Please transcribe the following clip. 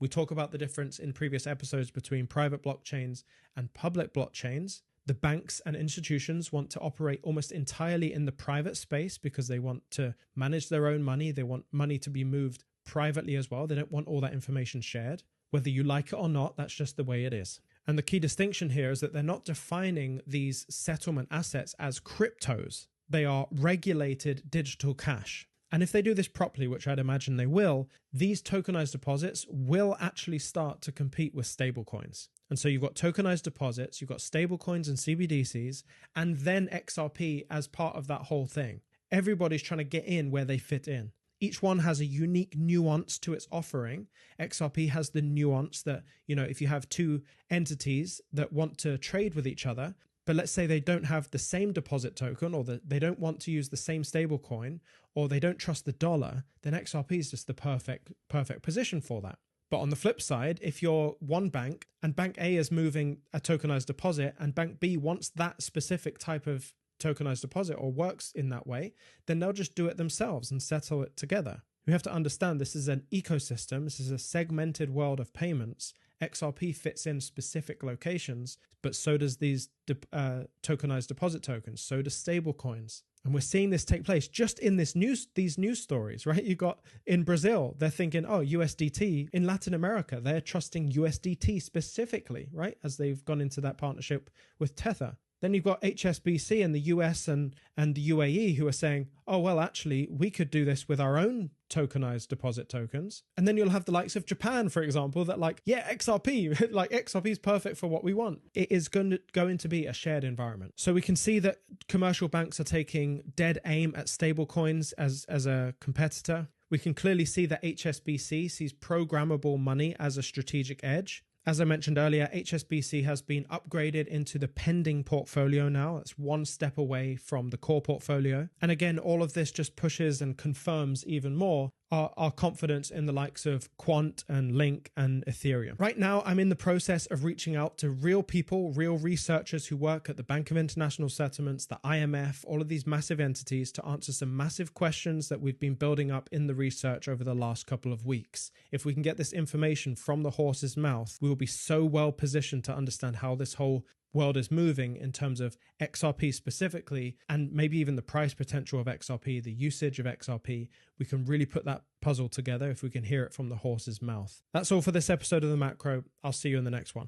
We talk about the difference in previous episodes between private blockchains and public blockchains. The banks and institutions want to operate almost entirely in the private space because they want to manage their own money. They want money to be moved privately as well. They don't want all that information shared. Whether you like it or not, that's just the way it is. And the key distinction here is that they're not defining these settlement assets as cryptos. They are regulated digital cash. And if they do this properly, which I'd imagine they will, these tokenized deposits will actually start to compete with stablecoins. And so you've got tokenized deposits, you've got stablecoins and CBDCs, and then XRP as part of that whole thing. Everybody's trying to get in where they fit in. Each one has a unique nuance to its offering. XRP has the nuance that, if you have two entities that want to trade with each other, but let's say they don't have the same deposit token, or they don't want to use the same stable coin, or they don't trust the dollar, then XRP is just the perfect position for that. But on the flip side, if you're one bank and bank A is moving a tokenized deposit and bank B wants that specific type of tokenized deposit or works in that way, then they'll just do it themselves and settle it together. We have to understand this is an ecosystem. This is a segmented world of payments. XRP fits in specific locations, but so does these tokenized deposit tokens. So do stable coins. And we're seeing this take place just in these news stories, right? You got in Brazil, they're thinking, USDT. In Latin America, they're trusting USDT specifically, right? As they've gone into that partnership with Tether. Then you've got HSBC in the US and the UAE who are saying, actually, we could do this with our own tokenized deposit tokens. And then you'll have the likes of Japan, for example, that XRP, XRP is perfect for what we want. It is going to be a shared environment. So we can see that commercial banks are taking dead aim at stable coins as a competitor. We can clearly see that HSBC sees programmable money as a strategic edge. As I mentioned earlier, HSBC has been upgraded into the pending portfolio now. It's one step away from the core portfolio. And again, all of this just pushes and confirms even more our confidence in the likes of Quant and Link and Ethereum. Right now, I'm in the process of reaching out to real people, real researchers who work at the Bank of International Settlements, the IMF, all of these massive entities to answer some massive questions that we've been building up in the research over the last couple of weeks. If we can get this information from the horse's mouth, we will be so well positioned to understand how this whole world is moving in terms of XRP specifically, and maybe even the price potential of XRP, the usage of XRP. We can really put that puzzle together if we can hear it from the horse's mouth. That's all for this episode of The Macro. I'll see you in the next one.